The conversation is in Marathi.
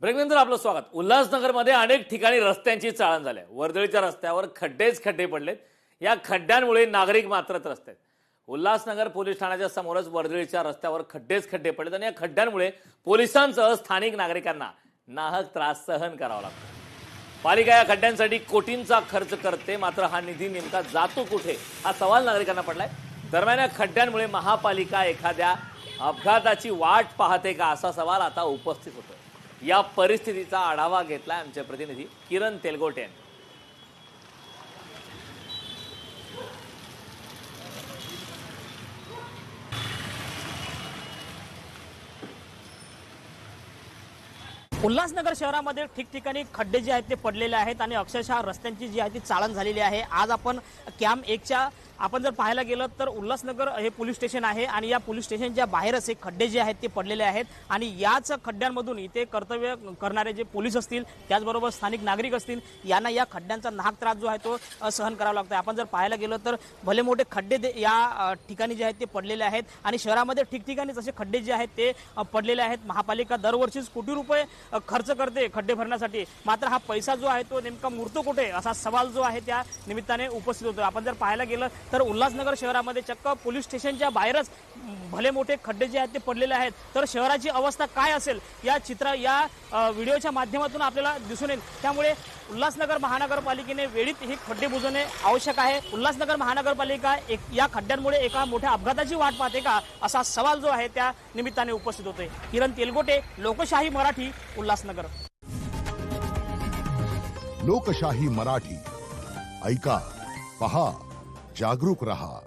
ब्रेकनंतर आपलं स्वागत। उल्हासनगरमध्ये अनेक ठिकाणी रस्त्यांची चाळण झाली आहे। वर्दळीच्या रस्त्यावर खड्डेच खड्डे पडलेत। या खड्ड्यांमुळे नागरिक मात्र त्रस्त आहेत। उल्हासनगर पोलीस ठाण्याच्या समोरच वर्दळीच्या रस्त्यावर खड्डेच खड्डे पडलेत आणि या खड्ड्यांमुळे पोलिसांसह स्थानिक नागरिकांना नाहक त्रास सहन करावा लागतो। पालिका या खड्ड्यांसाठी कोटींचा खर्च करते, मात्र हा निधी नेमका जातो कुठे हा सवाल नागरिकांना पडलाय। दरम्यान या खड्ड्यांमुळे महापालिका एखाद्या अपघाताची वाट पाहते का असा सवाल आता उपस्थित होतो। या परिस्थितीचा आढावा घेतला आमचे प्रतिनिधी किरण तेलगोटे यांनी। उल्हासनगर शहरामध्ये ठिकठिकाणी खड्डे जे आहेत ते पडलेले आहेत आणि अक्षरशः रस्त्यांची जी आहे ती चाळण झालेली आहे। आज आपण कॅम्प 1च्या आपण जर पाहायला गेलं तर उल्हासनगर हे पोलीस स्टेशन आहे आणि या पोलीस स्टेशनच्या बाहेरच हे खड्डे जे आहेत ते पडलेले आहेत आणि याच खड्ड्यांमधून इथे कर्तव्य करणारे जे पोलीस असतील त्याचबरोबर स्थानिक नागरिक असतील यांना या खड्ड्यांचा नाहक त्रास जो आहे तो सहन करावा लागतो। आपण जर पाहायला गेलं तर भले मोठे खड्डे या ठिकाणी जे आहेत ते पडलेले आहेत आणि शहरामध्ये ठिकठिकाणी जसे खड्डे जे आहेत ते पडलेले आहेत। महापालिका दरवर्षीच कोटी रुपये खर्च करते खड्डे भरण्यासाठी, मात्र हा पैसा जो आहे तो नेमका मुरतो कुठे असा सवाल जो आहे त्या निमित्ताने उपस्थित होतो। आपण जर पाहायला गेलं तर उल्हासनगर शहरामध्ये चक्क पोलीस स्टेशनच्या बाहेरच भले मोठे खड्डे जे आहेत ते पडलेले आहेत। तर शहराची अवस्था काय असेल या व्हिडिओच्या माध्यमातून आपल्याला दिसून येईल। त्यामुळे उल्हासनगर महानगरपालिकेने वेळीच ही खड्डे बुजवणे आवश्यक आहे। उल्हासनगर महानगरपालिका या खड्ड्यांमुळे एका मोठ्या अपघाताची वाट पाहते का असा सवाल जो आहे त्या निमित्ताने उपस्थित होतोय। किरण तेलगोटे, लोकशाही मराठी, उल्हासनगर। लोकशाही मराठी, ऐका, पहा, जागरूक रहा।